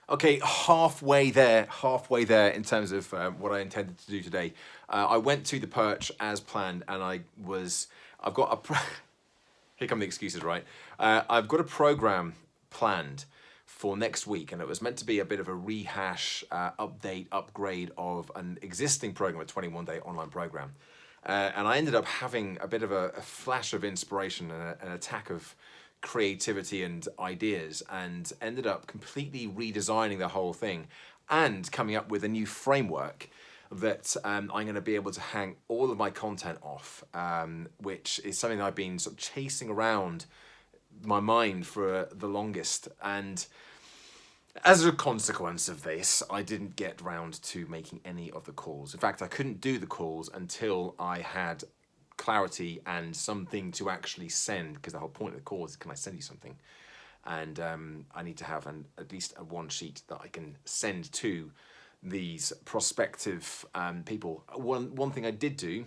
Okay, halfway there in terms of what I intended to do today. I went to the Perch as planned, and I've got here come the excuses, right? I've got a program planned for next week, and it was meant to be a bit of a rehash, update, upgrade of an existing program, a 21-day online program. And I ended up having a bit of a flash of inspiration and an attack of creativity and ideas, and ended up completely redesigning the whole thing and coming up with a new framework that I'm going to be able to hang all of my content off, which is something that I've been sort of chasing around my mind for the longest. And as a consequence of this, I didn't get round to making any of the calls. In fact, I couldn't do the calls until I had clarity and something to actually send, because the whole point of the call is, can I send you something? And I need to have at least a one sheet that I can send to these prospective people. One thing I did do,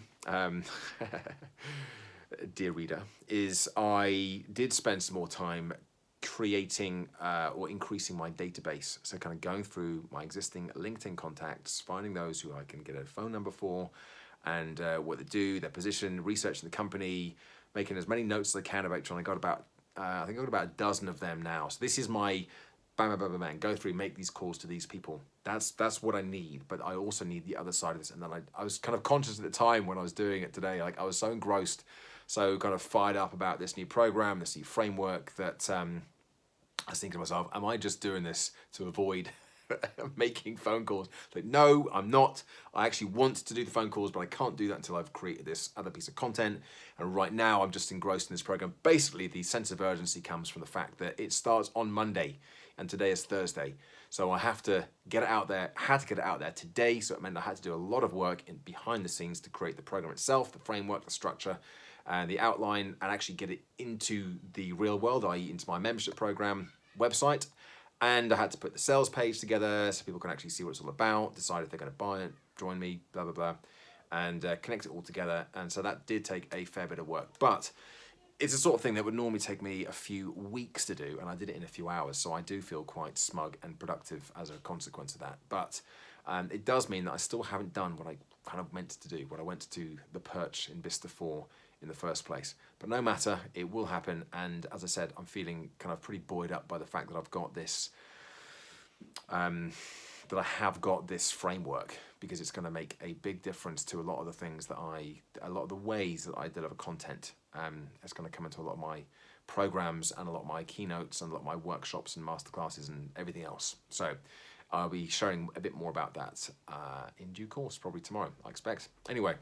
dear reader, is I did spend some more time creating or increasing my database. So kind of going through my existing LinkedIn contacts, finding those who I can get a phone number for, and what they do, their position, researching the company, making as many notes as I can about each one. I think I've got about a dozen of them now. So this is my bang, bang, bang, bang, bang, go through, make these calls to these people. That's what I need, but I also need the other side of this. And then I was kind of conscious at the time when I was doing it today, like I was so engrossed, so kind of fired up about this new program, this new framework, that I was thinking to myself, am I just doing this to avoid making phone calls? Like, no, I'm not. I actually want to do the phone calls, but I can't do that until I've created this other piece of content. And right now I'm just engrossed in this program. Basically, the sense of urgency comes from the fact that it starts on Monday and today is Thursday. So I have to get it out there, had to get it out there today. So it meant I had to do a lot of work behind the scenes to create the program itself, the framework, the structure, and the outline, and actually get it into the real world, i.e. into my membership program website. And I had to put the sales page together so people can actually see what it's all about, decide if they're going to buy it, join me, blah, blah, blah, and connect it all together. And so that did take a fair bit of work. But it's the sort of thing that would normally take me a few weeks to do, and I did it in a few hours. So I do feel quite smug and productive as a consequence of that. But it does mean that I still haven't done what I kind of meant to do, what I went to the Perch in Bicester for in the first place. But no matter, it will happen. And as I said, I'm feeling kind of pretty buoyed up by the fact that I've got this, that I have got this framework, because it's going to make a big difference to a lot of the things that a lot of the ways that I deliver content. It's going to come into a lot of my programs and a lot of my keynotes and a lot of my workshops and masterclasses and everything else. So I'll be sharing a bit more about that in due course, probably tomorrow, I expect. Anyway,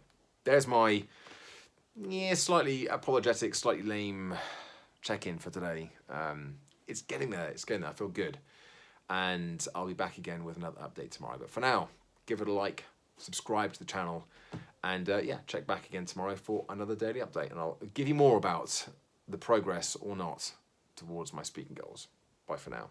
there's my slightly apologetic, slightly lame check-in for today. It's getting there. I feel good. And I'll be back again with another update tomorrow. But for now, give it a like, subscribe to the channel, and check back again tomorrow for another daily update. And I'll give you more about the progress or not towards my speaking goals. Bye for now.